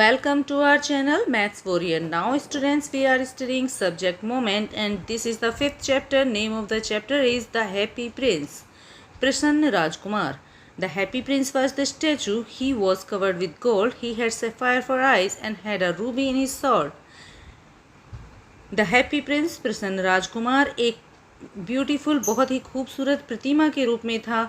Welcome to our channel Maths Warrior. Now students, we are studying subject moment and this is the 5th chapter. Name of the chapter is The Happy Prince. Prasanna Rajkumar. The Happy Prince was the statue. He was covered with gold. He had sapphire for eyes and had a ruby in his sword. The Happy Prince प्रसन्न राजकुमार एक beautiful बहुत ही खूबसूरत प्रतिमा के रूप में था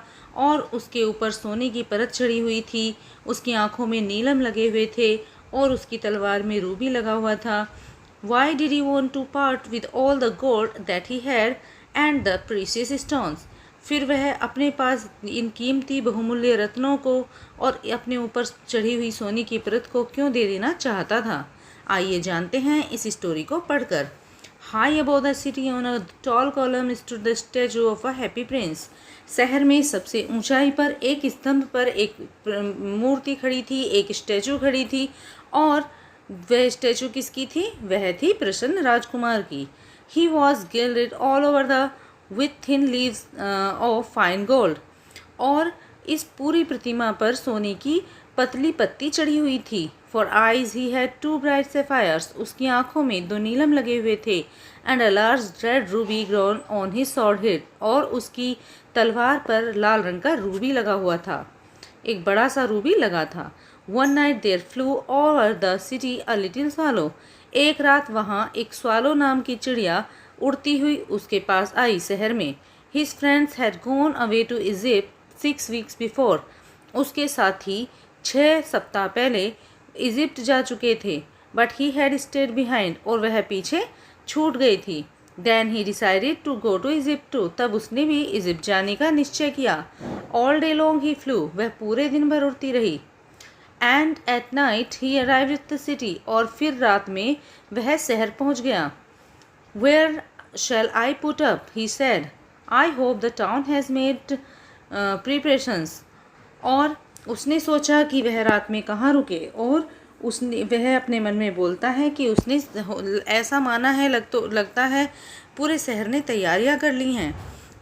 और उसके ऊपर सोने की परत चढ़ी हुई थी। उसकी आंखों में नीलम लगे हुए थे और उसकी तलवार में रूबी लगा हुआ था। Why did he want to part with all the gold that he had and the precious stones? फिर वह अपने पास इन कीमती बहुमूल्य रत्नों को और अपने ऊपर चढ़ी हुई सोने की परत को क्यों दे देना चाहता था। आइए जानते हैं इस स्टोरी को पढ़कर। High above the city on a tall column stood the statue of a happy prince. शहर में सबसे ऊंचाई पर एक स्तंभ पर एक मूर्ति खड़ी थी, एक स्टैचू खड़ी थी और वह स्टैचू किसकी थी? वह थी प्रसन्न राजकुमार की। He was gilded all over the with thin leaves of fine gold. और इस पूरी प्रतिमा पर सोने की पतली पत्ती चढ़ी हुई थी। For eyes he had two bright sapphires. उसकी आंखों में दो नीलम लगे हुए थे। And a large red ruby grown on his sword hilt. और उसकी तलवार पर लाल रंग का रूबी लगा हुआ था। एक बड़ा सा रूबी लगा था। One night there flew over the city a little swallow. एक रात वहाँ एक स्वालो नाम की चिड़िया उड़ती हुई उसके पास आई शहर में। His friends had gone away to Egypt 6 weeks before. उसके साथी 6 सप्ताह पहले इजिप्ट जा चुके थे। But he had stayed behind और वह पीछे छूट गई थी। Then he decided to go to Egypt too. तब उसने भी इजिप्ट जाने का निश्चय किया। All day long he flew. वह पूरे दिन भर उड़ती रही। And at night he arrived at the city. और फिर रात में वह शहर पहुंच गया। Where shall I put up he said. I hope the town has made preparations. और उसने सोचा कि वह रात में कहाँ रुके और वह अपने मन में बोलता है कि उसने ऐसा माना है लगता है पूरे शहर ने तैयारियां कर ली हैं।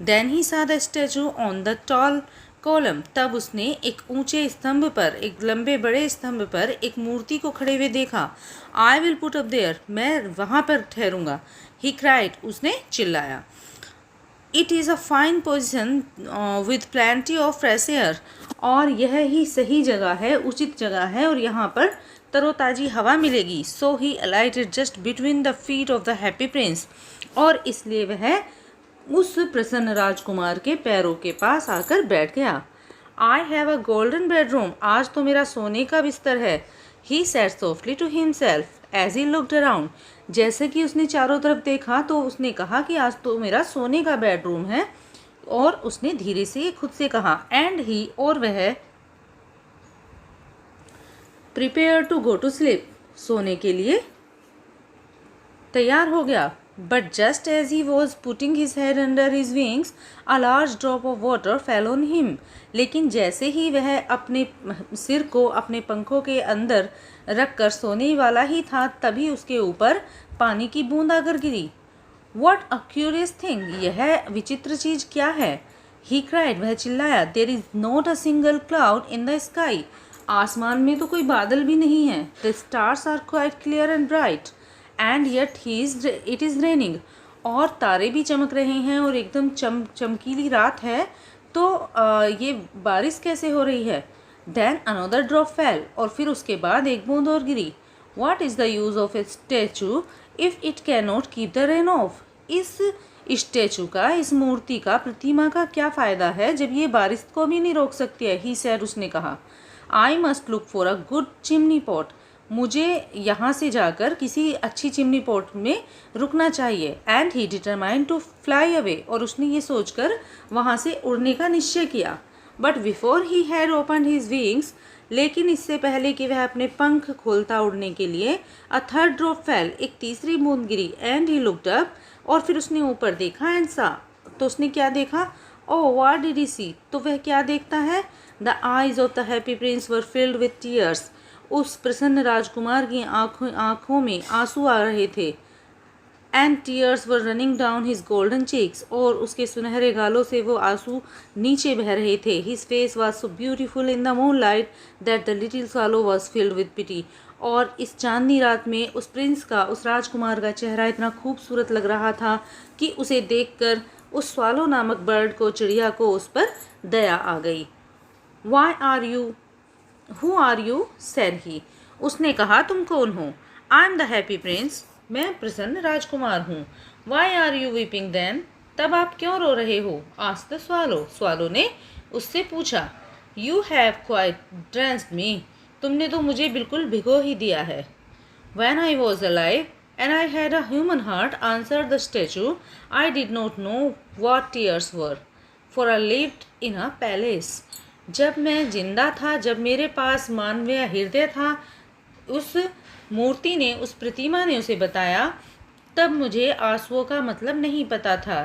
देन ही सा the statue on the tall column. तब उसने एक ऊंचे स्तंभ पर, एक लंबे बड़े स्तंभ पर एक मूर्ति को खड़े हुए देखा। I will put up there. मैं वहाँ पर ठहरूंगा। He cried. उसने चिल्लाया। It is a fine position with plenty of fresh air. और यह ही सही जगह है, उचित जगह है और यहाँ पर तरोताज़ी हवा मिलेगी। So he alighted just between the feet of the happy Prince. और इसलिए वह उस प्रसन्न राजकुमार के पैरों के पास आकर बैठ गया। I have a golden bedroom. आज तो मेरा सोने का बिस्तर है। He said softly to himself as he looked around. जैसे कि उसने चारों तरफ देखा तो उसने कहा कि आज तो मेरा सोने का बेडरूम है। और उसने धीरे से खुद से कहा। एंड ही और वह prepared to go to sleep. सोने के लिए तैयार हो गया। But just as he was putting his head under his wings a large drop of water fell on him. लेकिन जैसे ही वह अपने सिर को अपने पंखों के अंदर रखकर सोने वाला ही था तभी उसके ऊपर पानी की बूंद आकर गिरी। What a curious thing! यह विचित्र चीज क्या है? He cried. वह चिल्लाया। There is not a single cloud in the sky. आसमान में तो कोई बादल भी नहीं है। The stars are quite clear and bright. And yet it is raining. और तारे भी चमक रहे हैं और एकदम चमकीली रात है तो ये बारिश कैसे हो रही है? Then another drop fell. और फिर उसके बाद एक बूंद और गिरी। What is the use of a statue if it cannot keep the rain off? इस स्टैचू का, इस मूर्ति का, प्रतिमा का क्या फ़ायदा है जब ये बारिश को भी नहीं रोक सकती है। ही सैड। उसने कहा। I must look for a good chimney pot. मुझे यहाँ से जाकर किसी अच्छी चिमनी पॉट में रुकना चाहिए। And he determined to fly away. और उसने ये सोचकर वहाँ से उड़ने का निश्चय किया। But before he had open his wings. लेकिन इससे पहले कि वह अपने पंख खोलता उड़ने के लिए अ थर्ड ड्रॉप फेल। एक तीसरी बूंद गिरी। And he looked up. और फिर उसने ऊपर देखा। एंड सा। तो उसने क्या देखा? ओह व्हाट डिड ही सी? तो वह क्या देखता है? The eyes of the happy Prince were filled with tears. उस प्रसन्न राजकुमार की आँखों में आंसू आ रहे थे। And tears were running down his golden cheeks. और उसके सुनहरे गालों से वो आंसू नीचे बह रहे थे। His face was so beautiful in the moonlight that the little swallow was filled with pity. और इस चांदनी रात में उस प्रिंस का, उस राजकुमार का चेहरा इतना खूबसूरत लग रहा था कि उसे देखकर उस स्वालो नामक बर्ड को, चिड़िया को, उस पर दया आ गई। Why are you, who are you, said he. उसने कहा, तुम कौन हो? I am the happy prince, मैं प्रसन्न राजकुमार हूँ। Why are you weeping then, तब आप क्यों रो रहे हो? आस्क्ड द स्वालो, स्वालो ने उससे पूछा। यू हैव क्वाइट ड्रेंस्ड मी, तुमने तो मुझे बिल्कुल भिगो ही दिया है। When I was alive and I had a human heart, answered the statue, I did not know what tears were, for I lived in a palace. जब मैं जिंदा था, जब मेरे पास मानवीय हृदय था, उस मूर्ति ने, उस प्रतिमा ने उसे बताया, तब मुझे आंसुओं का मतलब नहीं पता था,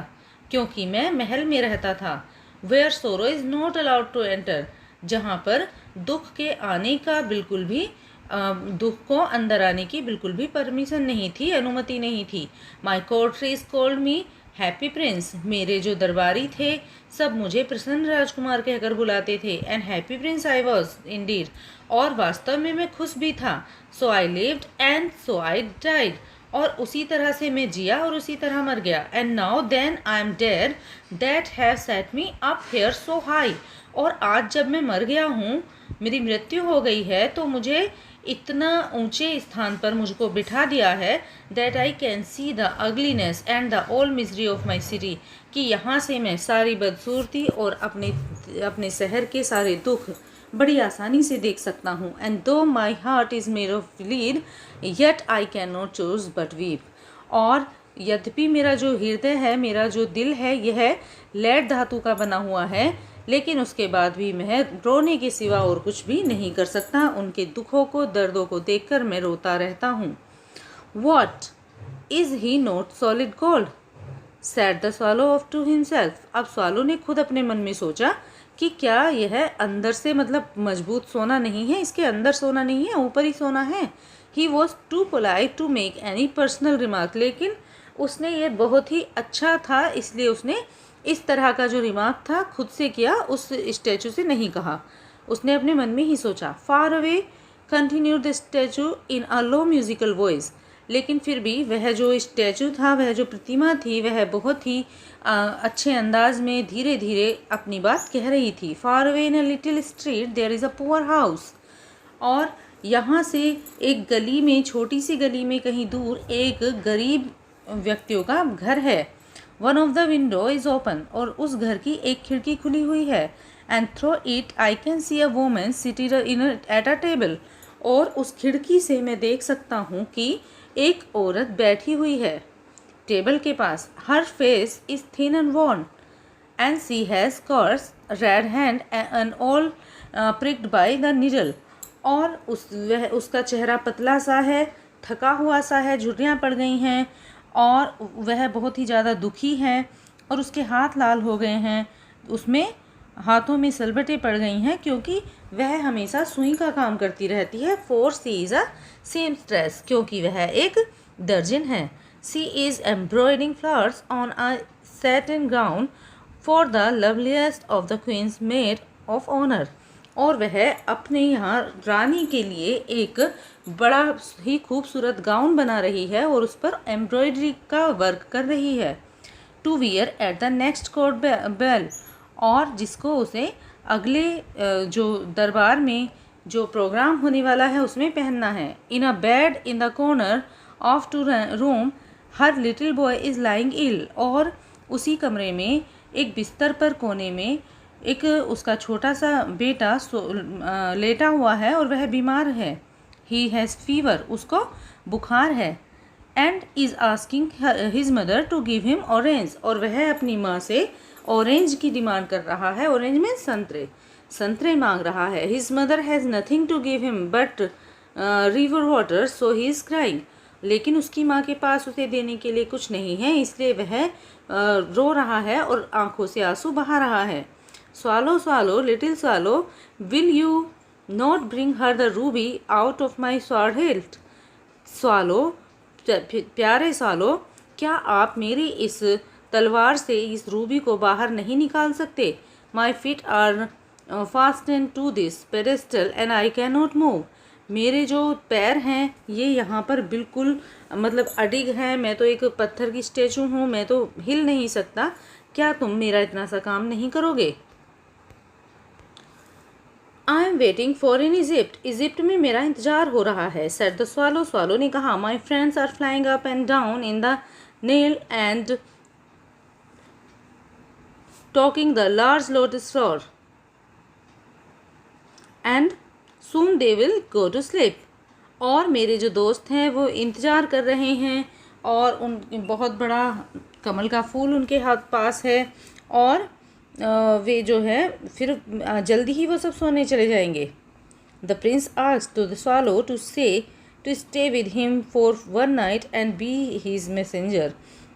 क्योंकि मैं महल में रहता था। Where sorrow is not allowed to enter, जहाँ पर दुख के आने का बिल्कुल भी दुख को अंदर आने की बिल्कुल भी परमिशन नहीं थी, अनुमति नहीं थी। माई कोर्ट्रीज कॉल्ड मी हैप्पी प्रिंस, मेरे जो दरबारी थे सब मुझे प्रसन्न राजकुमार कहकर बुलाते थे। And Happy Prince I was indeed, और वास्तव में मैं खुश भी था। So I lived and so I died, और उसी तरह से मैं जिया और उसी तरह मर गया। And now then I am dead that have set me up here so high, और आज जब मैं मर गया हूँ, मेरी मृत्यु हो गई है, तो मुझे इतना ऊंचे स्थान पर मुझको बिठा दिया है, that I can see the ugliness and the all misery of my city, कि यहाँ से मैं सारी बदसूरती और अपने शहर के सारे दुख बड़ी आसानी से देख सकता हूँ। एंड दो my heart is made of lead yet I can not choose but weep, और यद्यपि मेरा जो हृदय है, मेरा जो दिल है, यह लेड धातु का बना हुआ है, लेकिन उसके बाद भी मैं रोने के सिवा और कुछ भी नहीं कर सकता। उनके दुखों को, दर्दों को देखकर मैं रोता रहता हूँ। What is he not solid gold, said the swallow of to himself. अब स्वालो ने खुद अपने मन में सोचा कि क्या यह अंदर से मतलब मजबूत सोना नहीं है, इसके अंदर सोना नहीं है, ऊपर ही सोना है। He was too polite to make any personal remark, लेकिन उसने ये बहुत ही अच्छा था, इसलिए उसने इस तरह का जो रिमार्क था खुद से किया, उस स्टैचू से नहीं कहा। उसने अपने मन में ही सोचा। Far away continued the statue in a low musical voice, लेकिन फिर भी वह जो स्टैचू था, वह जो प्रतिमा थी, वह बहुत ही अच्छे अंदाज में धीरे धीरे अपनी बात कह रही थी। Far away in a little street there is a poor house, और यहाँ से एक गली में, छोटी सी गली में कहीं दूर एक गरीब व्यक्तियों का घर है। One of the window is open, और उस घर की एक खिड़की खुली हुई है। And through it I can see a woman seated at a table, और उस खिड़की से मैं देख सकता हूँ कि एक औरत बैठी हुई है टेबल के पास। Her face is thin and worn and she has skirts red hand and all pricked by the needle, और उसका चेहरा पतला सा है, थका हुआ सा है, झुर्रियाँ पड़ गई हैं, और वह बहुत ही ज़्यादा दुखी है, और उसके हाथ लाल हो गए हैं, उसमें हाथों में सलबटें पड़ गई हैं, क्योंकि वह हमेशा सुई का काम करती रहती है। फोर सी इज़ अ सेमस्ट्रेस, क्योंकि वह एक दर्जन है। She is embroidering flowers on a satin ground for the loveliest of the queen's maid of honour, और वह अपने यहाँ रानी के लिए एक बड़ा ही खूबसूरत गाउन बना रही है, और उस पर एम्ब्रॉयडरी का वर्क कर रही है। To wear at the next court ball, और जिसको उसे अगले जो दरबार में जो प्रोग्राम होने वाला है उसमें पहनना है। In a bed in the corner of two room her little boy is lying ill, और उसी कमरे में एक बिस्तर पर कोने में एक उसका छोटा सा बेटा लेटा हुआ है, और वह बीमार है। ही हैज़ फीवर, उसको बुखार है। And is asking his mother to give him orange, और वह अपनी माँ से ऑरेंज की डिमांड कर रहा है। ऑरेंज में संतरे, संतरे मांग रहा है। His mother has nothing to give him but river water, so he is crying, लेकिन उसकी माँ के पास उसे देने के लिए कुछ नहीं है, इसलिए वह रो रहा है और आंखों से आंसू बहा रहा है। Swallow, swallow, little swallow, will you not bring her the ruby out of my sword hilt? Swallow, प्यारे swallow, क्या आप मेरी इस तलवार से इस रूबी को बाहर नहीं निकाल सकते? My feet are fastened to this pedestal and I cannot move. मेरे जो पैर हैं ये यहाँ पर बिल्कुल मतलब अडिग हैं, मैं तो एक पत्थर की स्टैचू हूँ, मैं तो हिल नहीं सकता, क्या तुम मेरा इतना सा काम नहीं करोगे? I am waiting for in Egypt, Egypt में मेरा इंतजार हो रहा है। सेड द स्वालो, स्वालो ने कहा। My friends are flying up and down in the Nile and talking the large lotus flower and soon they will go to sleep. और मेरे जो दोस्त हैं वो इंतज़ार कर रहे हैं और उन बहुत बड़ा कमल का फूल उनके हाथ पास है और वे जो है फिर जल्दी ही वो सब सोने चले जाएंगे। The prince asked to the swallow to stay with him for one night and be his messenger.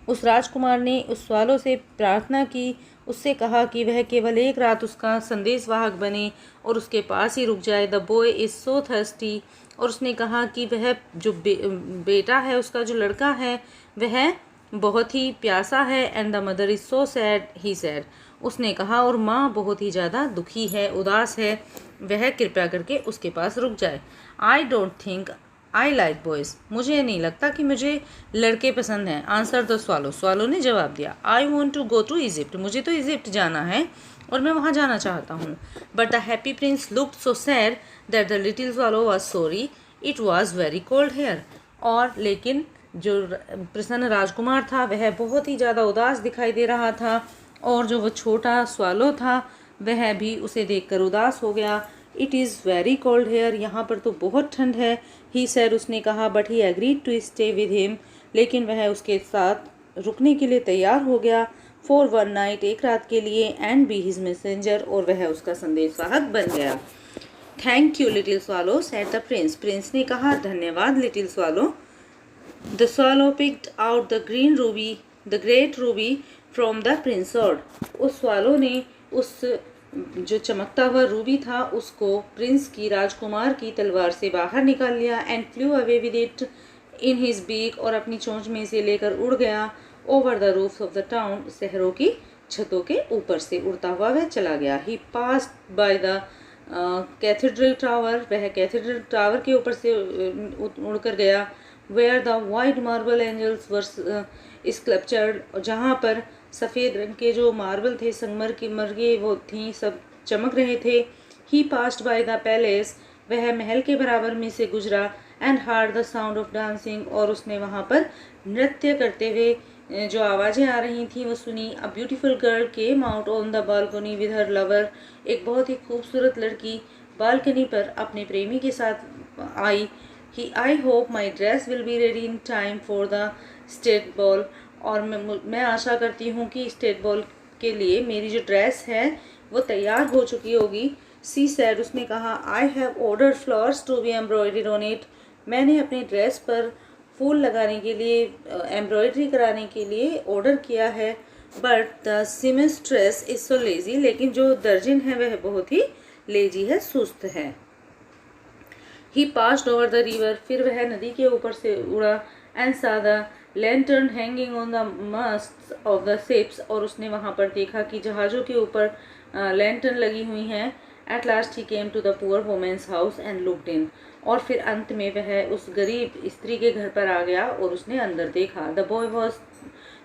उस राजकुमार ने उस स्वालो से प्रार्थना की, उससे कहा कि वह केवल एक रात उसका संदेशवाहक बने और उसके पास ही रुक जाए। The boy is so thirsty, और उसने कहा कि वह जो बेटा है उसका जो लड़का है वह बहुत ही प्यासा है। And the mother is so sad, he said, उसने कहा, और माँ बहुत ही ज़्यादा दुखी है, उदास है, वह कृपया करके उसके पास रुक जाए। I don't think I like boys, मुझे नहीं लगता कि मुझे लड़के पसंद हैं। आंसर द स्वालो, स्वालो ने जवाब दिया। I want to go to Egypt, मुझे तो इजिप्ट जाना है और मैं वहाँ जाना चाहता हूँ। But the happy prince looked so sad that the little swallow was sorry, it was very cold here. और लेकिन जो प्रसन्न राजकुमार था वह बहुत ही ज़्यादा उदास दिखाई दे रहा था और जो वो छोटा स्वालो था वह भी उसे देखकर उदास हो गया। It is very cold here, यहाँ पर तो बहुत ठंड है। ही सैड, उसने कहा। But he agreed to stay with him, लेकिन वह उसके साथ रुकने के लिए तैयार हो गया। फॉर वन नाइट, एक रात के लिए। एंड बी हिज मैसेंजर, और वह उसका संदेशवाहक बन गया। Thank you little swallow, said the prince, prince ने कहा धन्यवाद little swallow. The swallow picked out the green ruby, the great ruby from the prince sword. उस स्वालो ने उस जो चमकता हुआ रूबी था उसको प्रिंस की, राजकुमार की तलवार से बाहर निकाल लिया। And flew away with it in his beak, और अपनी चोंच में से लेकर उड़ गया। Over the roofs of the town, शहरों की छतों के ऊपर से उड़ता हुआ वह चला गया। He passed by the cathedral tower, वह कैथेड्रल टावर के ऊपर से उड़कर गया। Where the white marble angels were sculptured, जहाँ पर सफ़ेद रंग के जो मार्बल थे, संगमरमर वो थी, सब चमक रहे थे। ही पास्ड बाय द पैलेस, वह महल के बराबर में से गुजरा। And hard the sound of dancing, और उसने वहाँ पर नृत्य करते हुए जो आवाज़ें आ रही थी वो सुनी। A beautiful girl came out on the balcony with her lover, एक बहुत ही खूबसूरत लड़की बालकनी पर अपने प्रेमी के साथ आई। He I hope my dress will be ready in time for the state ball, और मैं आशा करती हूँ कि स्टेट बॉल के लिए मेरी जो ड्रेस है वो तैयार हो चुकी होगी। सी सैड, उसने कहा। I have ordered flowers to be embroidered on it, मैंने अपनी ड्रेस पर फूल लगाने के लिए, एम्ब्रॉयडरी कराने के लिए ऑर्डर किया है। But the seamstress is so lazy, लेकिन जो दर्जिन है वह बहुत ही लेजी है, सुस्त है। ही पास्ड ओवर द रिवर, फिर वह नदी के ऊपर से उड़ा। And saw the lantern hanging on the must of the ships, और उसने वहाँ पर देखा कि जहाज़ों के ऊपर लैंटर्न लगी हुई हैं। At last he came to the poor women's house and looked in, और फिर अंत में वह उस गरीब स्त्री के घर पर आ गया और उसने अंदर देखा। The boy was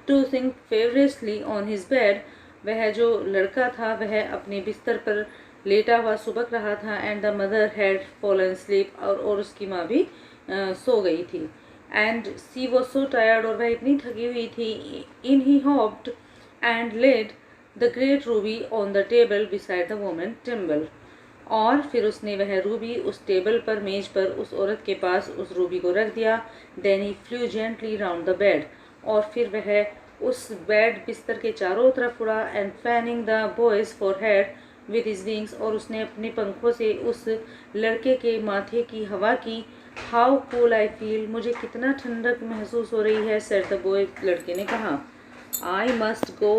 tossing feverishly on his bed, वह जो लड़का था वह अपने बिस्तर पर लेटा हुआ सुबक रहा था। And the mother had fallen sleep, और उसकी माँ भी सो गई थी। And she was so tired, और वह इतनी थकी हुई थी। In he hopped and laid the great ruby on the table beside the woman thimble, और फिर उसने वह रूबी उस टेबल पर, मेज पर उस औरत के पास उस रूबी को रख दिया। Then he flew gently round the bed, और फिर वह उस बेड बिस्तर के चारों तरफ उड़ा। And fanning the boys for head with his wings, और उसने अपने पंखों से उस लड़के के माथे की हवा की। हाउ कूल आई फील, मुझे कितना ठंडक महसूस हो रही है, सेड द बॉय, लड़के ने कहा। I must go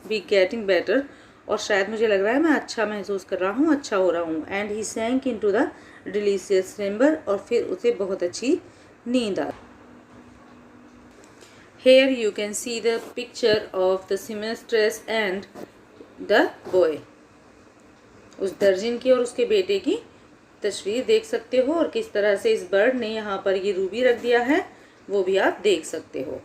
be getting better, और शायद मुझे लग रहा है मैं अच्छा महसूस कर रहा हूँ, अच्छा हो रहा हूँ। And he sank into the delicious slumber, और फिर उसे बहुत अच्छी नींद आ। Here you can see the picture of the seamstress and the boy, उस दर्जिन की और उसके बेटे की तस्वीर देख सकते हो और किस तरह से इस बर्ड ने यहाँ पर ये रूबी रख दिया है वो भी आप देख सकते हो।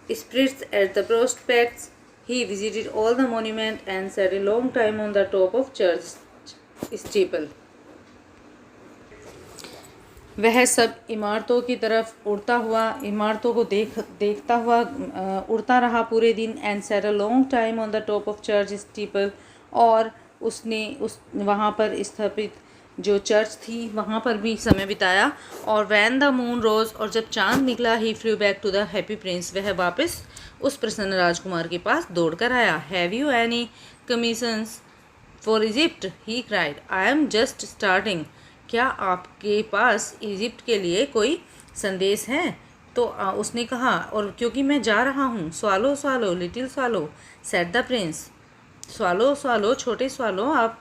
Spirits at the prospects, he visited all the monument and sat a long time on the top of church steeple. वह सब इमारतों की तरफ उड़ता हुआ, इमारतों को देखता हुआ उड़ता रहा पूरे दिन। And set a long time on the top of church steeple, और उसने वहाँ पर स्थापित जो चर्च थी वहाँ पर भी समय बिताया। और वैन द मून रोज, और जब चांद निकला, he flew back to the happy Prince, वह वापस उस प्रसन्न राजकुमार के पास दौड़ कर आया। Have you any commissions for Egypt, he cried, I am just starting, क्या आपके पास इजिप्ट के लिए कोई संदेश है? तो उसने कहा, और क्योंकि मैं जा रहा हूँ। Swallow swallow little swallow said the Prince, swallow swallow छोटे स्वालो, आप,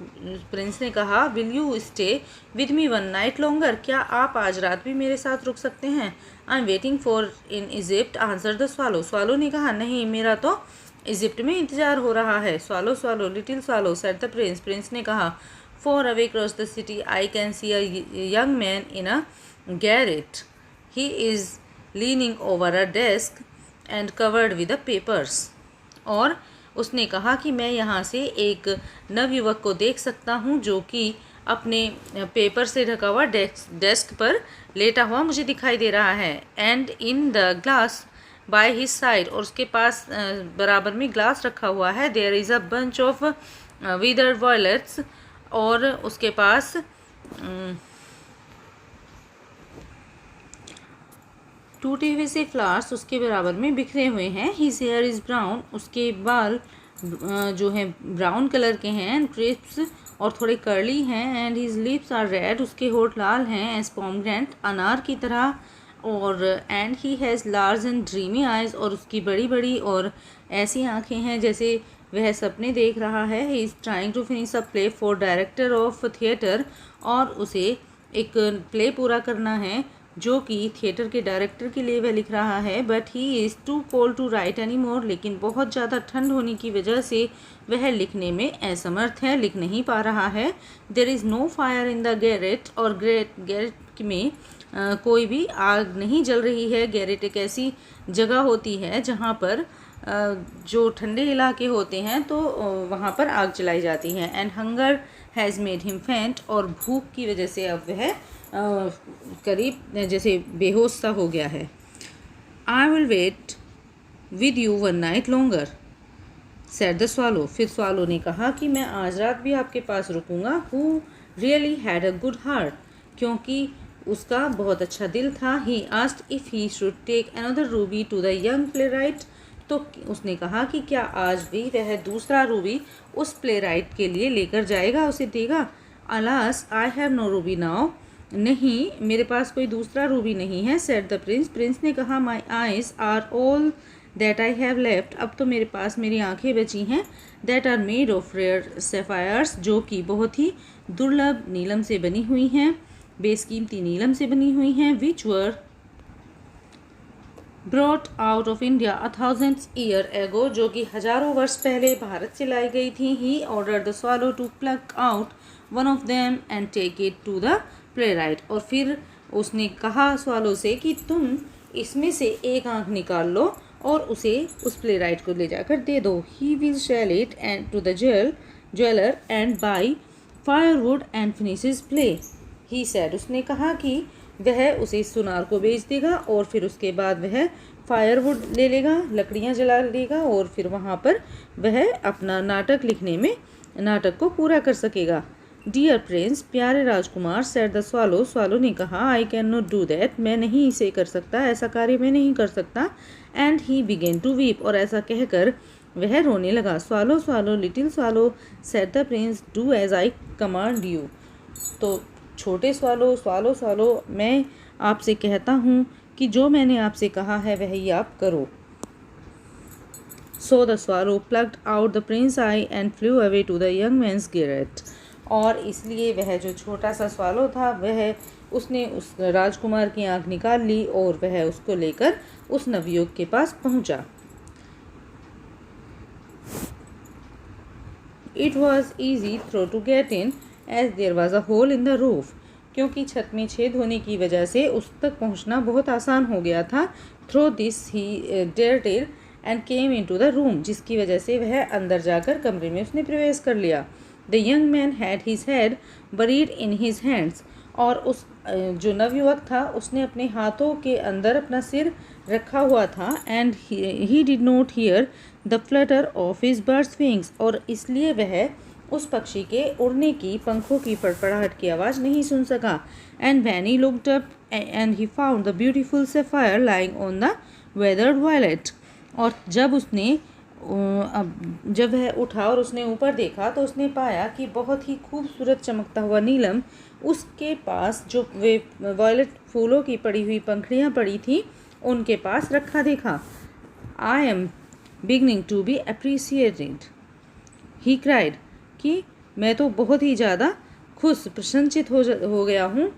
प्रिंस ने कहा। Will you stay with me one night longer, क्या आप आज रात भी मेरे साथ रुक सकते हैं? I am waiting for in Egypt, answer the swallow, swallow ने कहा, नहीं, मेरा तो इजिप्ट में इंतजार हो रहा है। Swallow swallow little swallow said the prince, prince ने कहा। Far away across the city, I can see a young man in a garret. He is leaning over a desk and covered with the papers. और उसने कहा कि मैं यहाँ से एक नवयुवक को देख सकता हूँ जो कि अपने पेपर से ढका हुआ डेस्क पर लेटा हुआ मुझे दिखाई दे रहा है। And in the glass by his side, और उसके पास बराबर में ग्लास रखा हुआ है। There is a bunch of withered violets, और उसके पास टूटे हुए से फ्लावर्स उसके बराबर में बिखरे हुए हैं। हिज हेयर इज़ ब्राउन, उसके बाल जो हैं ब्राउन कलर के हैं। एंड क्रिस्प्स, और थोड़े कर्ली हैं। And his lips are red, उसके होठ लाल हैं। एज पोमग्रेनेट, अनार की तरह। और and he has large and dreamy eyes, और उसकी बड़ी बड़ी और ऐसी आँखें हैं जैसे वह सपने देख रहा है। He is trying to finish a play for director of theatre, और उसे एक प्ले पूरा करना है जो कि थिएटर के डायरेक्टर के लिए वह लिख रहा है। But he is too cold to write any more, लेकिन बहुत ज़्यादा ठंड होने की वजह से वह लिखने में असमर्थ है, लिख नहीं पा रहा है। There is no fire in the garret, और गैरेट में कोई भी आग नहीं जल रही है। गैरेट एक ऐसी जगह होती है जहाँ पर जो ठंडे इलाके होते हैं तो वहाँ पर आग जलाई जाती है। And hunger has made him फेंट, और भूख की वजह से अब वह करीब जैसे बेहोश सा हो गया है। I will wait with you one night longer said the swallow, फिर स्वालो ने कहा कि मैं आज रात भी आपके पास रुकूंगा। Who really had a good heart, क्योंकि उसका बहुत अच्छा दिल था। He asked if he should take another ruby to the young playwright, तो उसने कहा कि क्या आज भी वह दूसरा रूबी उस प्ले राइट के लिए लेकर जाएगा, उसे देगा। Alas I have no ruby now, नहीं, मेरे पास कोई दूसरा रूबी नहीं है। सेड द प्रिंस, प्रिंस ने कहा। My eyes are all that I have left, अब तो मेरे पास मेरी आंखें बची हैं। That are made of rare sapphires, जो कि बहुत ही दुर्लभ नीलम से बनी हुई हैं, बेसकीमती नीलम से बनी हुई हैं। Which were brought out of India 1000 year ago, जो कि हज़ारों वर्ष पहले भारत से लाई गई थी। He order the swallow to pluck out one of them and take it to the playwright, और फिर उसने कहा स्वालो से कि तुम इसमें से एक आँख निकाल लो और उसे उस प्ले राइट को ले जाकर दे दो। He will sell it and to the jeweller and buy firewood and finish his play, he said, उसने कहा कि वह उसे सुनार को बेच देगा और फिर उसके बाद वह फायरवुड ले लेगा, लकड़ियाँ जला लेगा, और फिर वहाँ पर वह अपना नाटक लिखने में नाटक को पूरा कर सकेगा। डियर प्रिंस, प्यारे राजकुमार, सेड द स्वालो, स्वालो ने कहा। आई कैन नॉट डू दैट, मैं नहीं इसे कर सकता, ऐसा कार्य मैं नहीं कर सकता। And he began to weep, और ऐसा कहकर वह रोने लगा। Swallow swallow little swallow said the prince, do as I command you, तो छोटे स्वालो, स्वालो स्वालो, मैं आपसे कहता हूँ कि जो मैंने आपसे कहा है वही आप करो। So the swallow plucked out the prince eye and flew away to the young man's garret, और इसलिए वह जो छोटा सा स्वालो था वह उसने उस राजकुमार की आँख निकाल ली और वह उसको लेकर उस नवयुवक के पास पहुँचा। It was easy through to get in, as there was a hole in the roof, क्योंकि छत में छेद होने की वजह से उस तक पहुंचना बहुत आसान हो गया था। Through this he dared it and came into the room, जिसकी वजह से वह अंदर जाकर कमरे में उसने प्रवेश कर लिया। The young man had his head buried in his hands, और उस जो नवयुवक था उसने अपने हाथों के अंदर अपना सिर रखा हुआ था। And he did not here the Flutter of his birds wings, और इसलिए वह उस पक्षी के उड़ने की पंखों की फड़फड़ाहट की आवाज़ नहीं सुन सका। And when he looked up and he found the beautiful sapphire lying on the withered violet, और जब वह उठा और उसने ऊपर देखा तो उसने पाया कि बहुत ही खूबसूरत चमकता हुआ नीलम उसके पास जो वे वायलेट फूलों की पड़ी हुई पंखड़ियाँ पड़ी थी उनके पास रखा देखा। I am beginning to be appreciated, he cried, कि मैं तो बहुत ही ज़्यादा प्रसन्नचित हो गया हूँ।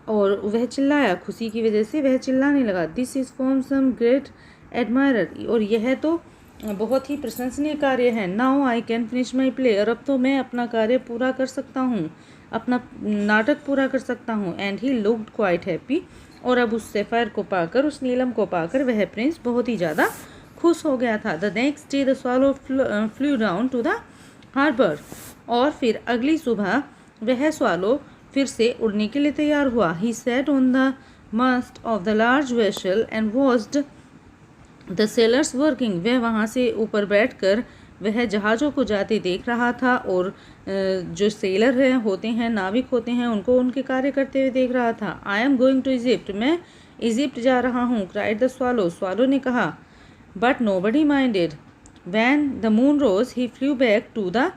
और वह चिल्लाया, खुशी की वजह से वह चिल्लाने लगा। This is from some great admirer, और यह तो बहुत ही प्रशंसनीय कार्य है। Now I can finish my play, और अब तो मैं अपना कार्य पूरा कर सकता हूँ, अपना नाटक पूरा कर सकता हूँ। And he looked quite happy, और अब उस सैफायर को पाकर, उस नीलम को पाकर वह प्रिंस बहुत ही ज़्यादा खुश हो गया था। The next day the swallow flew down to the harbour, और फिर अगली सुबह वह स्वालो फिर से उड़ने के लिए तैयार हुआ। He sat on the must of the large vessel and watched the sellers working, वह वहाँ से ऊपर बैठकर वह जहाज़ों को जाते देख रहा था, और जो सेलर हैं होते हैं, नाविक होते हैं, उनको उनके कार्य करते हुए देख रहा था। I am going to Egypt, मैं इजिप्ट जा रहा हूँ, क्राइड द स्वालो, स्वालो ने कहा। But nobody minded when the moon rose he flew back to the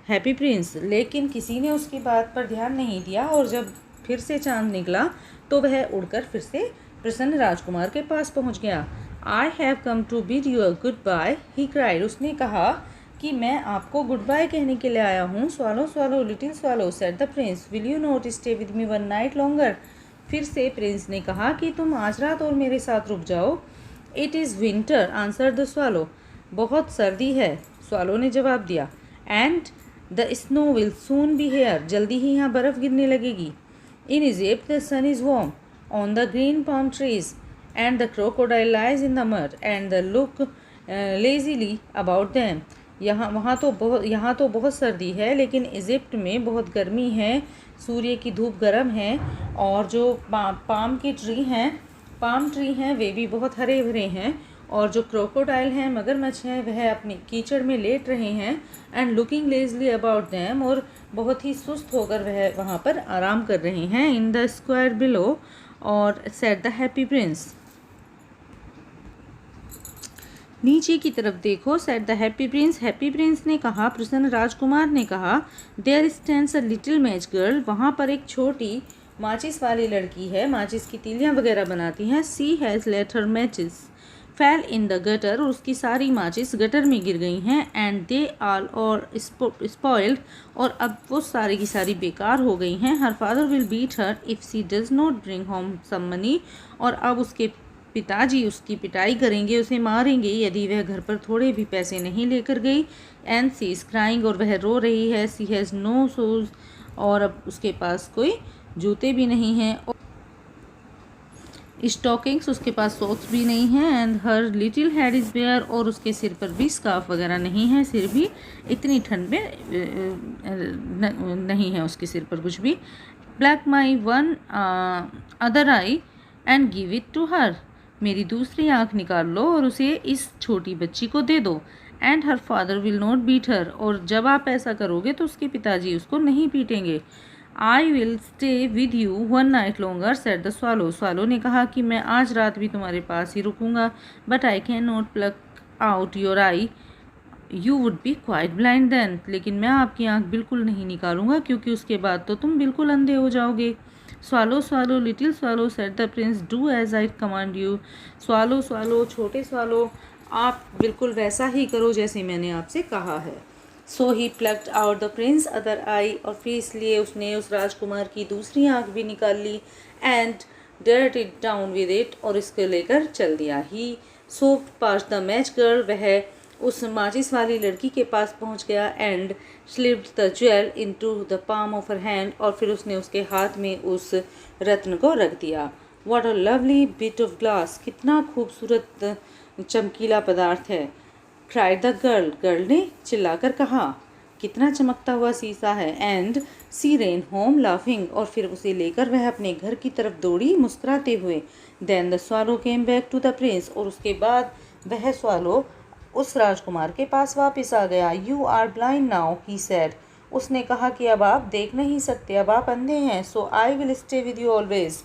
happy prince, लेकिन किसी ने उसकी बात पर ध्यान नहीं दिया, और जब फिर से चांद निकला तो वह उड़कर फिर से प्रसन्न राजकुमार के पास पहुंच गया। I have come to bid you a goodbye, he cried, उसने कहा कि मैं आपको गुड बाय कहने के लिए आया हूँ। Swallow swallow little swallow said the Prince, will you not stay with me one night longer, फिर से प्रिंस ने कहा कि तुम आज रात और मेरे साथ रुक जाओ। It is winter answer the swallow, बहुत सर्दी है, स्वालो ने जवाब दिया। And the snow will soon be here, जल्दी ही यहाँ बर्फ़ गिरने लगेगी। In Egypt the sun is warm on the green palm trees and the crocodile lies in the mud and the look lazily about them, यहाँ तो बहुत सर्दी है, लेकिन इजिप्ट में बहुत गर्मी है, सूर्य की धूप गर्म है, और जो पाम ट्री हैं वे भी बहुत हरे भरे हैं, और जो क्रोकोडाइल हैं, मगरमच्छ हैं, वह अपनी कीचड़ में लेट रहे हैं। And looking Leslie about them, और बहुत ही सुस्त होकर वह वहाँ पर आराम कर रहे हैं। इन द स्क्वायर बिलो, और सेड द हैप्पी प्रिंस, नीचे की तरफ देखो। सेड द हैप्पी प्रिंस ने कहा, प्रसन्न राजकुमार ने कहा। There stands a little match girl, वहाँ पर एक छोटी माचिस वाली लड़की है, माचिस की तीलियाँ वगैरह बनाती हैं। सी हैज़ लेट हर मैचिस फैल इन द गटर, और उसकी सारी माचिस गटर में गिर गई हैं। एंड दे आल और स्पॉइल्ड, और अब वो सारी की सारी बेकार हो गई हैं। Her father will beat her if she does not bring home some money, और अब उसके पिताजी उसकी पिटाई करेंगे, उसे मारेंगे यदि वह घर पर थोड़े भी पैसे नहीं लेकर गई। एंड सी इज़ क्राइंग, और वह रो रही है। सी हैज़ नो शूज़, और अब उसके पास कोई जूते भी नहीं हैं, स्टॉकिंग्स, उसके पास सॉक्स भी नहीं हैं। And her little head is bare, और उसके सिर पर भी स्कार्फ वगैरह नहीं है, सिर भी इतनी ठंड में नहीं है उसके सिर पर कुछ भी। Pluck my one other eye and give it to her, मेरी दूसरी आँख निकाल लो और उसे इस छोटी बच्ची को दे दो। And her father will not beat her, और जब आप ऐसा करोगे तो उसके पिताजी उसको नहीं पीटेंगे। I will stay with you one night longer said the swallow, swallow ने कहा कि मैं आज रात भी तुम्हारे पास ही रुकूंगा। But I can not pluck out your eye, you would be quite blind then, लेकिन मैं आपकी आँख बिल्कुल नहीं निकालूंगा, क्योंकि उसके बाद तो तुम बिल्कुल अंधे हो जाओगे। Swallow swallow little swallow said the prince, do as I command you, swallow swallow छोटे स्वालो, आप बिल्कुल वैसा ही करो जैसे मैंने आपसे कहा है। So he plugged out the prince other eye, और फिर इसलिए उसने उस राजकुमार की दूसरी आँख भी निकाल ली। And dart it down with it, और इसको लेकर चल दिया। He so pass the match girl, वह उस माचिस वाली लड़की के पास पहुंच गया and slipped the jewel into the palm of her hand, और फिर उसने उसके हाथ में उस रत्न को रख दिया। What a lovely bit of glass, कितना खूबसूरत चमकीला पदार्थ है। क्राइड द गर्ल, गर्ल ने चिल्लाकर कहा, कितना चमकता हुआ शीशा है। And she ran home laughing, और फिर उसे लेकर वह अपने घर की तरफ दौड़ी मुस्कुराते हुए। Then the swallow came back to the prince, और उसके बाद वह स्वालो उस राजकुमार के पास वापस आ गया। You are blind now, he said, उसने कहा कि अब आप देख नहीं सकते, अब आप अंधे हैं। So I will stay with you always,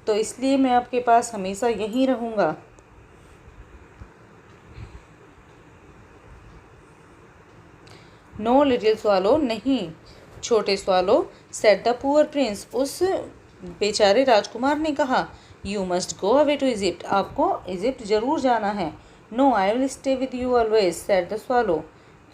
तो इसलिए मैं आपके पास हमेशा यहीं रहूँगा। नो लिटिल स्वालो, नहीं छोटे swallow, said the poor prince, उस बेचारे राजकुमार ने कहा। You must go away to Egypt, आपको इजिप्ट जरूर जाना है। No I will stay with you always, said the swallow,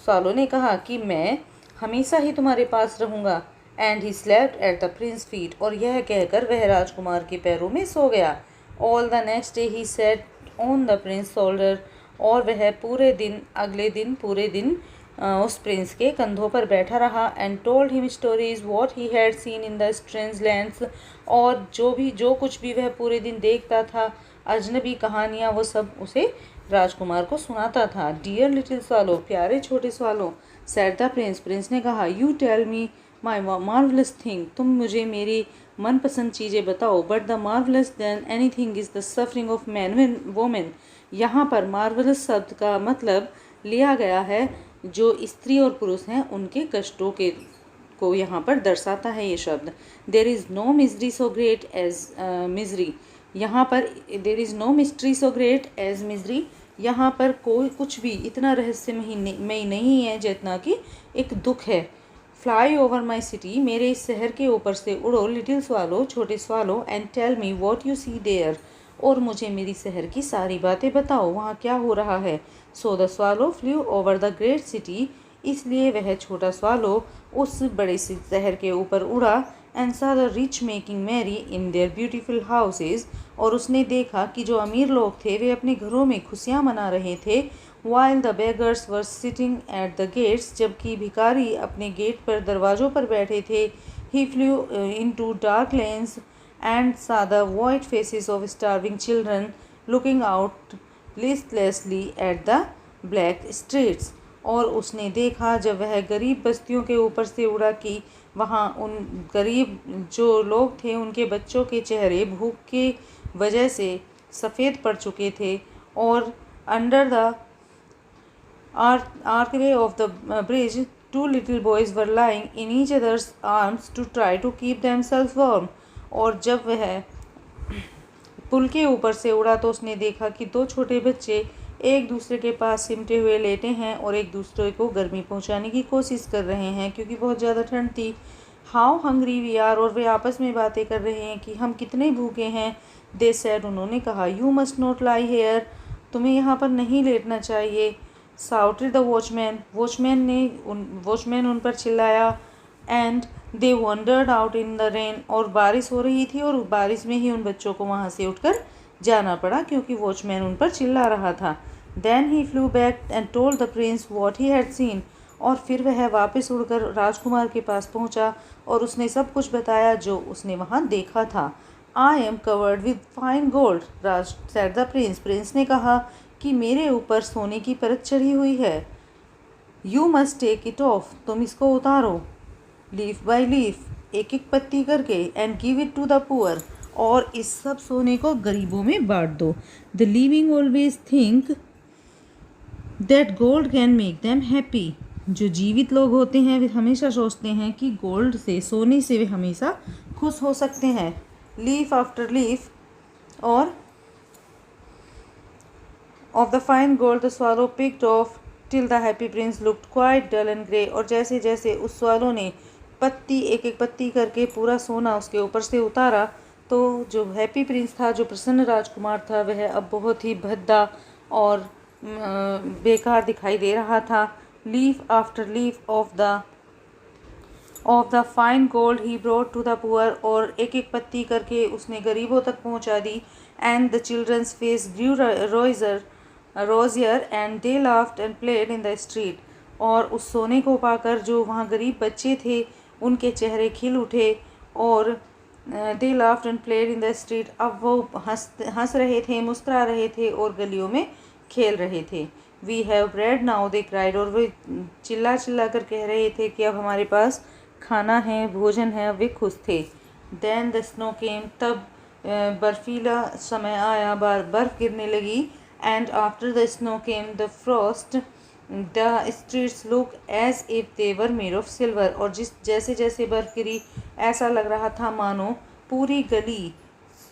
swallow ने कहा कि मैं हमेशा ही तुम्हारे पास रहूँगा। And he slept at the prince feet, और यह कहकर वह राजकुमार के पैरों में सो गया। All the next day he set on the prince shoulder, और वह पूरे दिन, अगले दिन पूरे दिन उस प्रिंस के कंधों पर बैठा रहा। And told him stories what he had seen in the strange lands, और जो कुछ भी वह पूरे दिन देखता था, अजनबी कहानियाँ, वो सब उसे राजकुमार को सुनाता था। डियर लिटिल स्वालो, प्यारे छोटे swallow, said the prince, prince ने कहा। You tell me my marvellous thing, तुम मुझे मेरी मनपसंद चीज़ें बताओ। But the marvellous than anything is the suffering of man and women, यहाँ पर मार्वलस शब्द का मतलब लिया गया है जो स्त्री और पुरुष हैं उनके कष्टों के को यहाँ पर दर्शाता है ये शब्द। There is no misery so great as misery, यहाँ पर there is no mystery so great as misery, यहाँ पर कोई कुछ भी इतना रहस्यमयी नहीं है जितना कि एक दुख है। फ्लाई ओवर माई सिटी, मेरे इस शहर के ऊपर से उड़ो लिटिल स्वालो, छोटे swallow, and tell me what you see there, और मुझे मेरी शहर की सारी बातें बताओ, वहाँ क्या हो रहा है। So the swallow flew over the great city, इसलिए वह छोटा स्वालो उस बड़े से शहर के ऊपर उड़ा। And saw the rich making merry in their beautiful houses, और उसने देखा कि जो अमीर लोग थे वे अपने घरों में खुशियाँ मना रहे थे। While the beggars were sitting at the gates, जबकि भिखारी अपने गेट पर दरवाज़ों पर बैठे थे। He flew into dark lanes and saw the white faces of starving children looking out listlessly at the black streets, और उसने देखा जब वह गरीब बस्तियों के ऊपर से उड़ा कि वहाँ उन गरीब जो लोग थे उनके बच्चों के चेहरे भूख की वजह से सफ़ेद पड़ चुके थे, और under the archway of the bridge two little boys were lying in each other's arms to try to keep themselves warm, और जब वह पुल के ऊपर से उड़ा तो उसने देखा कि दो छोटे बच्चे एक दूसरे के पास सिमटे हुए लेटे हैं और एक दूसरे को गर्मी पहुंचाने की कोशिश कर रहे हैं क्योंकि बहुत ज़्यादा ठंड थी। हाउ हंग्री वी आर, और वे आपस में बातें कर रहे हैं कि हम कितने भूखे हैं। दे सेड, उन्होंने कहा। You must not lie here, तुम्हें यहाँ पर नहीं लेटना चाहिए। साउटेड द वॉचमैन, वॉचमैन उन पर चिल्लाया। And they wandered out in the rain, और बारिश हो रही थी और बारिश में ही उन बच्चों को वहाँ से उठकर जाना पड़ा क्योंकि वॉचमैन उन पर चिल्ला रहा था। Then he flew back and told the prince what he had seen, और फिर वह वापस उड़कर राजकुमार के पास पहुंचा और उसने सब कुछ बताया जो उसने वहां देखा था। I am covered with fine gold, said the prince, prince ने कहा कि मेरे ऊपर सोने की परत चढ़ी हुई है। You must take it off, तुम इसको उतारो, लीफ बाय लीफ, एक एक पत्ती करके, and give it to the poor, और इस सब सोने को गरीबों में बांट दो। The living always think that gold can make them happy, जो जीवित लोग होते हैं वे हमेशा सोचते हैं कि गोल्ड से, सोने से वे हमेशा खुश हो सकते हैं। लीफ आफ्टर लीफ और of the fine gold the swallow picked off till the happy prince looked quite dull and grey, और जैसे जैसे उस स्वालो ने पत्ती एक एक पत्ती करके पूरा सोना उसके ऊपर से उतारा तो जो हैप्पी प्रिंस था, जो प्रसन्न राजकुमार था, वह अब बहुत ही भद्दा और बेकार दिखाई दे रहा था। Leaf after leaf of the fine gold he brought to the poor, और एक एक पत्ती करके उसने गरीबों तक पहुंचा दी। And the children's face grew rosier, rosier and they laughed and played in the street. और उस सोने को पाकर जो वहाँ गरीब बच्चे थे उनके चेहरे खिल उठे और they laughed and played in the street. अब वो हंस रहे थे, मुस्कुरा रहे थे और गलियों में खेल रहे थे। We have bread now they cried. और वे चिल्ला चिल्ला कर कह रहे थे कि अब हमारे पास खाना है, भोजन है। वे खुश थे। Then the snow came. तब बर्फीला समय आया, बर्फ़ गिरने लगी। And after the snow came the frost. The streets look as if they were made of silver. और जैसे जैसे बर्फ़ गिरी ऐसा लग रहा था मानो पूरी गली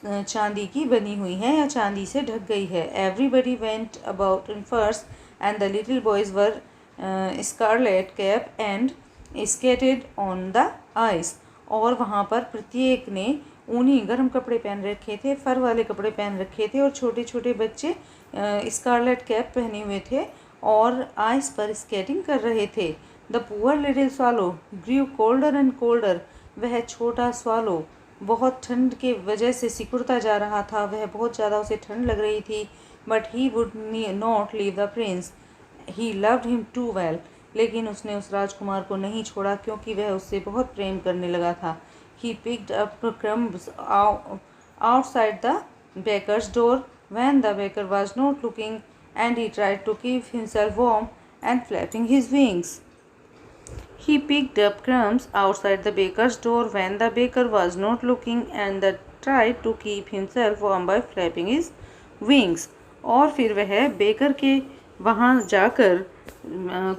चांदी की बनी हुई है या चांदी से ढक गई है। Everybody went about in first and the little boys wore scarlet cap and skated on the ice. और वहाँ पर प्रत्येक ने ऊनी गर्म कपड़े पहन रखे थे, फर वाले कपड़े पहन रखे थे और छोटे छोटे बच्चे स्कारलेट कैप पहने हुए थे और आइस पर स्केटिंग कर रहे थे। The poor little swallow grew colder and colder. वह छोटा स्वालो बहुत ठंड के वजह से सिकुड़ता जा रहा था। वह बहुत ज़्यादा उसे ठंड लग रही थी। But he would not leave the prince, he loved him too well. लेकिन उसने उस राजकुमार को नहीं छोड़ा क्योंकि वह उससे बहुत प्रेम करने लगा था। He picked up crumbs outside the baker's door when the baker was not looking and he tried to keep himself warm and flapping his wings. He picked up crumbs outside the baker's door when the baker was not looking and tried to keep himself warm by flapping his wings। और फिर वह baker के वहाँ जाकर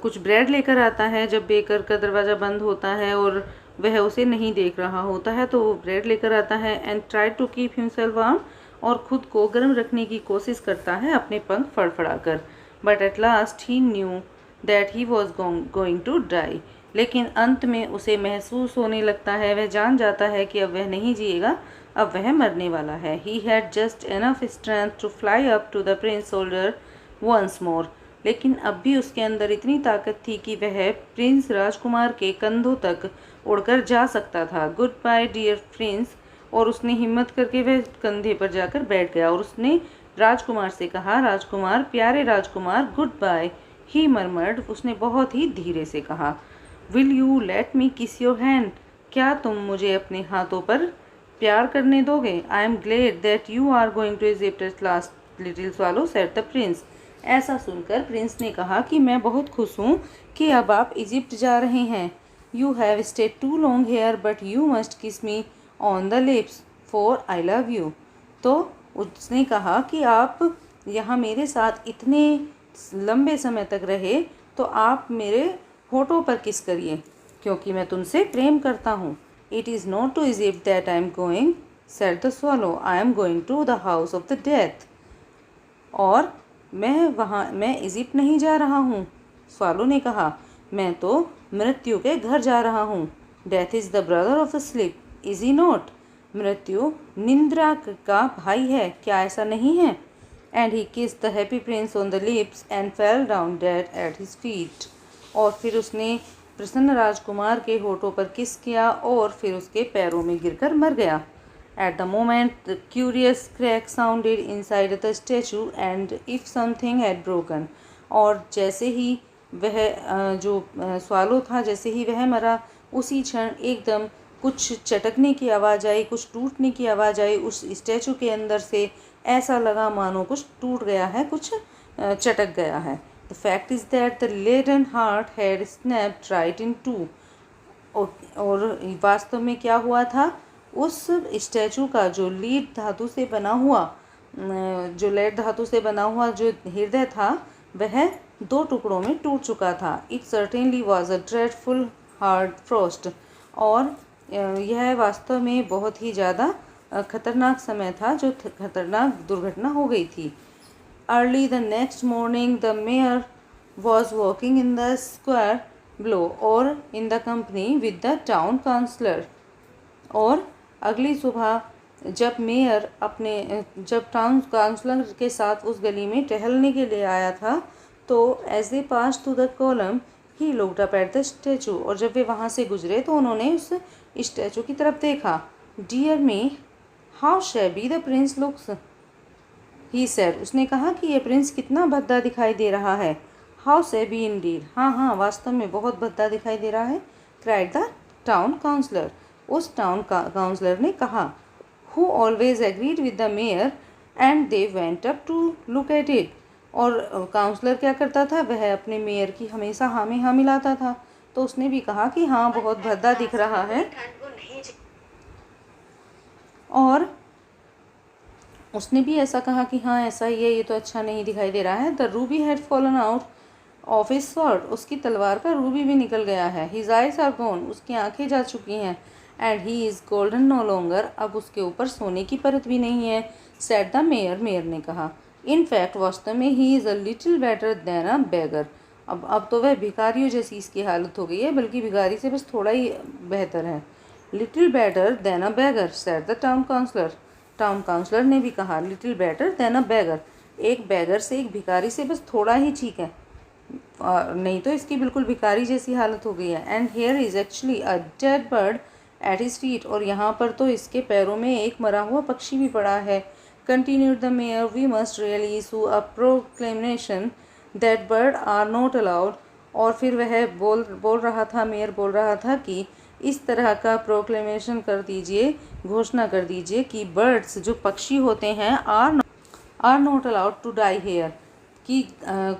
कुछ bread लेकर आता है। जब बेकर का दरवाज़ा बंद होता है और वह उसे नहीं देख रहा होता है तो वो ब्रेड लेकर आता है and try to keep himself warm. और ख़ुद को गर्म रखने की कोशिश करता है अपने पंख फड़फड़ा कर। But at last he knew that he was going to die. लेकिन अंत में उसे महसूस होने लगता है, वह जान जाता है कि अब वह नहीं जिएगा, अब वह मरने वाला है। He had just enough strength to fly up to the prince shoulder once more. लेकिन अब भी उसके अंदर इतनी ताकत थी कि वह प्रिंस राजकुमार के कंधों तक उड़कर जा सकता था। Goodbye dear prince. और उसने हिम्मत करके वह कंधे पर जाकर बैठ गया और उसने राजकुमार से कहा, राजकुमार, प्यारे राजकुमार, गुड बाय। ही मरमर्ड। उसने बहुत ही धीरे से कहा, विल यू लेट मी किस योर हैंड। क्या तुम मुझे अपने हाथों पर प्यार करने दोगे। I am glad that you are going to Egypt at last little swallow said the prince. ऐसा सुनकर प्रिंस ने कहा कि मैं बहुत खुश हूँ कि अब आप इजिप्ट जा रहे हैं। You have stayed too long here but you must kiss me on the lips for I love you. तो उसने कहा कि आप यहाँ मेरे साथ इतने लंबे समय तक रहे तो आप मेरे होठों पर किस करिए क्योंकि मैं तुमसे प्रेम करता हूँ। It is not to Egypt that I am going said the swallow, I am going to the house of the death. और मैं इजिप्ट नहीं जा रहा हूँ। स्वालो ने कहा, मैं तो मृत्यु के घर जा रहा हूँ। Death is the brother of the sleep, is he not. मृत्यु निंद्रा का भाई है, क्या ऐसा नहीं है। And he kissed the happy Prince on the lips and fell down dead at his feet. और फिर उसने प्रसन्न राजकुमार के होठों पर किस किया और फिर उसके पैरों में गिरकर मर गया। At the moment, the curious crack sounded inside the statue and if something had broken। और जैसे ही वह जो स्वालो था, जैसे ही वह मरा उसी क्षण एकदम कुछ चटकने की आवाज़ आई, कुछ टूटने की आवाज़ आई उस स्टैचू के अंदर से। ऐसा लगा मानो कुछ टूट गया है, कुछ चटक गया है। The fact is that the leaden heart had snapped right in two। और वास्तव में क्या हुआ था, उस स्टैचू का जो लीड धातु से बना हुआ जो हृदय था वह दो टुकड़ों में टूट चुका था। It certainly was a dreadful hard Frost. और यह वास्तव में बहुत ही ज़्यादा खतरनाक समय था, जो खतरनाक दुर्घटना हो गई थी। Early the next morning the mayor was walking in the square below और in the company with the town councillor. और अगली सुबह जब टाउन काउंसलर के साथ उस गली में टहलने के लिए आया था तो as they pass to the column he looked up at the statue. और जब वे वहाँ से गुजरे तो उन्होंने उस स्टैचू की तरफ देखा। Dear me how shabby the prince looks. He said, उसने कहा कि ये प्रिंस कितना भद्दा दिखाई दे रहा है। हाउ सेबी इंडीड, हाँ हाँ वास्तव में बहुत भद्दा दिखाई दे रहा है। क्राइड द टाउन काउंसलर, उस टाउन काउंसलर ने कहा। Who always agreed with the mayor and they went up to look at it, और काउंसलर क्या करता था, वह अपने मेयर की हमेशा हाँ में हाँ मिलाता था। तो उसने भी कहा कि हाँ बहुत भद्दा दिख रहा है, और उसने भी ऐसा कहा कि हाँ ऐसा ही है, ये तो अच्छा नहीं दिखाई दे रहा है। The Ruby had fallen out of his sword, उसकी तलवार का रूबी भी निकल गया है। हिज आइज आर गॉन, उसकी आंखें जा चुकी हैं। And he is golden no longer, अब उसके ऊपर सोने की परत भी नहीं है। सेड द मेयर, मेयर ने कहा। इन फैक्ट वास्तव में he is a little better than a beggar, अब तो वह भिखारियों जैसी इसकी हालत हो गई है, बल्कि भिखारी से बस थोड़ा ही बेहतर है। Little better than a beggar said the town councillor, town councillor ने भी कहा little better than a beggar, एक बेगर से, एक भिखारी से बस थोड़ा ही ठीक है, नहीं तो इसकी बिल्कुल भिखारी जैसी हालत हो गई है। And here is actually a dead bird at his feet, और यहाँ पर तो इसके पैरों में एक मरा हुआ पक्षी भी पड़ा है। Continued the mayor, we must really issue a proclamation that bird are not allowed, और फिर वह बोल रहा था, मेयर बोल रहा था कि इस तरह का प्रोक्लेमेशन कर दीजिए, घोषणा कर दीजिए कि बर्ड्स जो पक्षी होते हैं are not allowed to die here, कि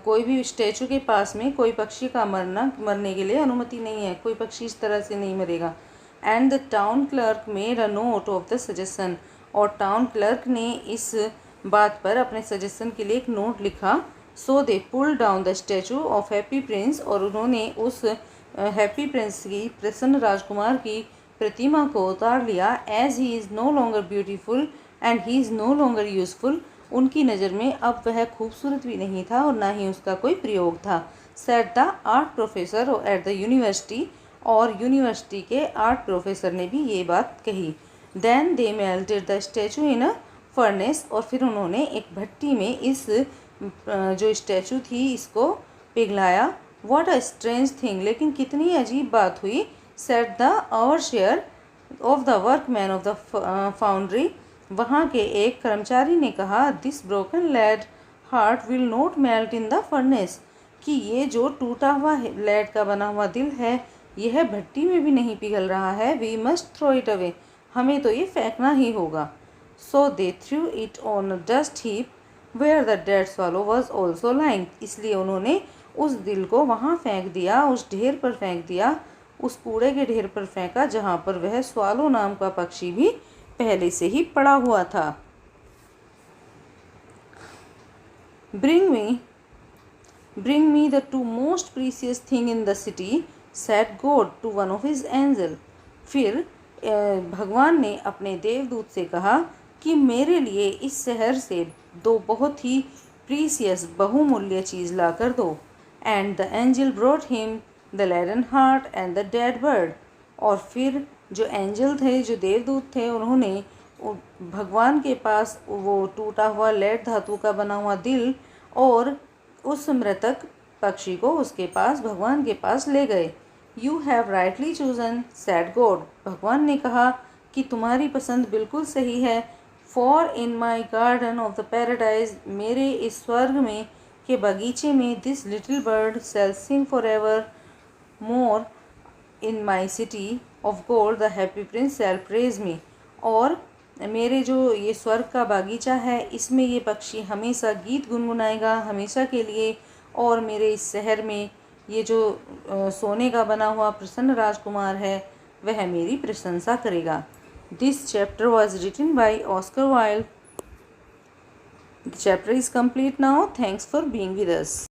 कोई भी स्टैचू के पास में कोई पक्षी का मरने के लिए अनुमति नहीं है, कोई पक्षी इस तरह से नहीं मरेगा। And the town clerk made a note of the suggestion, और टाउन क्लर्क ने इस बात पर अपने सजेशन के लिए एक नोट लिखा। So they pull down the statue of Happy Prince, और उन्होंने उस हैप्पी प्रिंस की, प्रसन्न राजकुमार की प्रतिमा को उतार लिया। As he is no longer beautiful and he is no longer useful, उनकी नज़र में अब वह खूबसूरत भी नहीं था और ना ही उसका कोई प्रयोग था। Said the art professor at the university, और यूनिवर्सिटी के आर्ट प्रोफेसर ने भी ये बात कही। Then they melted the statue in a furnace, और फिर उन्होंने एक भट्टी में इस जो स्टैचू थी इसको पिघलाया। व्हाट अ स्ट्रेंज थिंग, लेकिन कितनी अजीब बात हुई। Said the overseer of the workman of the foundry, वहाँ के एक कर्मचारी ने कहा, this broken lead heart will not melt in the furnace, कि ये जो टूटा हुआ लेड का बना हुआ दिल है यह भट्टी में भी नहीं पिघल रहा है। We must throw it away, हमें तो ये फेंकना ही होगा। So they threw it on a dust heap where the dead swallow was also lying, इसलिए उन्होंने उस दिल को वहाँ फेंक दिया, उस ढेर पर फेंक दिया, उस कूड़े के ढेर पर फेंका जहाँ पर वह स्वालो नाम का पक्षी भी पहले से ही पड़ा हुआ था। Bring me the two most precious thing in the city, said God to one of his angel. फिर भगवान ने अपने देवदूत से कहा कि मेरे लिए इस शहर से दो बहुत ही प्रीसियस, बहुमूल्य चीज़ ला कर दो। And the angel brought him the leaden heart and the dead bird, और फिर जो एंजल थे, जो देवदूत थे, उन्होंने भगवान के पास वो टूटा हुआ लेड धातु का बना हुआ दिल और उस मृतक पक्षी को उसके पास, भगवान के पास ले गए। You have rightly chosen, said God, भगवान ने कहा कि तुम्हारी पसंद बिल्कुल सही है। For in my garden of the paradise, मेरे इस स्वर्ग में के बगीचे में, this little bird shall sing for evermore in my city of gold, the happy prince shall praise me, और मेरे जो ये स्वर्ग का बागीचा है इसमें ये पक्षी हमेशा गीत गुनगुनाएगा, हमेशा के लिए, और मेरे इस शहर में ये जो सोने का बना हुआ प्रसन्न राजकुमार है वह मेरी प्रशंसा करेगा। This chapter was written by Oscar Wilde. The chapter is complete now. Thanks for being with us.